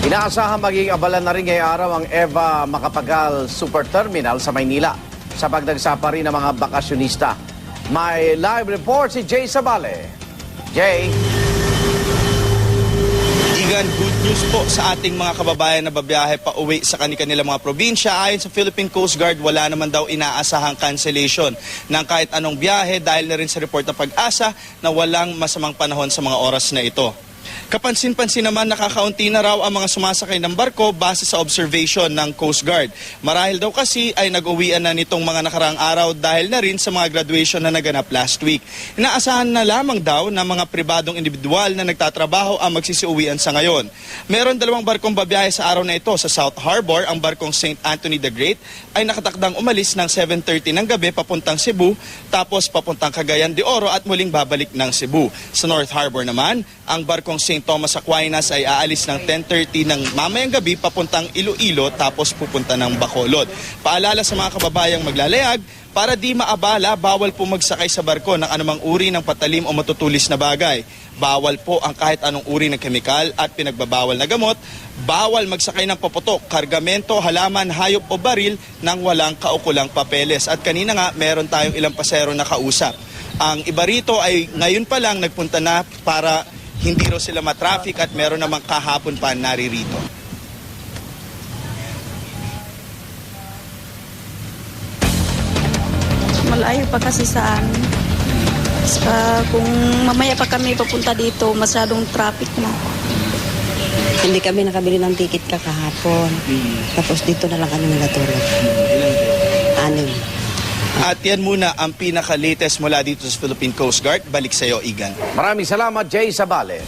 Inaasahan maging abala na rin ngayong araw ang Eva Macapagal Super Terminal sa Maynila sa pagdagsapa rin ng mga bakasyonista. May live report si Jay Sabale. Jay? Igan, good news po sa ating mga kababayan na babiyahe pa uwi sa kanilang mga probinsya. Ayon sa Philippine Coast Guard, wala naman daw inaasahang cancellation ng kahit anong biyahe dahil na rin sa report ng Pag-asa na walang masamang panahon sa mga oras na ito. Kapansin-pansin naman nakakaunti na raw ang mga sumasakay ng barko base sa observation ng Coast Guard. Marahil daw kasi ay nag-uwian na nitong mga nakaraang araw dahil na rin sa mga graduation na naganap last week. Inaasahan na lamang daw na mga pribadong individual na nagtatrabaho ang magsisiuwian sa ngayon. Meron 2 barkong babiyahe sa araw na ito sa South Harbor. Ang barkong St. Anthony the Great ay nakatakdang umalis ng 7:30 ng gabi papuntang Cebu, tapos papuntang Cagayan de Oro at muling babalik ng Cebu. Sa North Harbor naman, ang barkong St. Thomas Aquinas ay aalis ng 10:30 ng mamayang gabi papuntang Iloilo tapos pupunta ng Bacolod. Paalala sa mga kababayang maglalayag, para di maabala, bawal po magsakay sa barko ng anumang uri ng patalim o matutulis na bagay. Bawal po ang kahit anong uri ng kemikal at pinagbabawal na gamot. Bawal magsakay ng paputok, kargamento, halaman, hayop o baril nang walang kaukulang papeles. At kanina nga, meron tayong ilang pasero na kausap. Ang iba rito ay ngayon pa lang nagpunta na para hindi raw sila matraffic at meron namang kahapon pa naririto. Malayo pa kasi sa amin. Kung mamaya pa kami papunta dito, masyadong traffic na. Hindi kami nakabili ng ticket kahapon. Tapos dito na lang kami nagatulog. 6. At yan muna ang pinaka-latest mula dito sa Philippine Coast Guard. Balik sa iyo, Igan. Maraming salamat, Jay Sabale.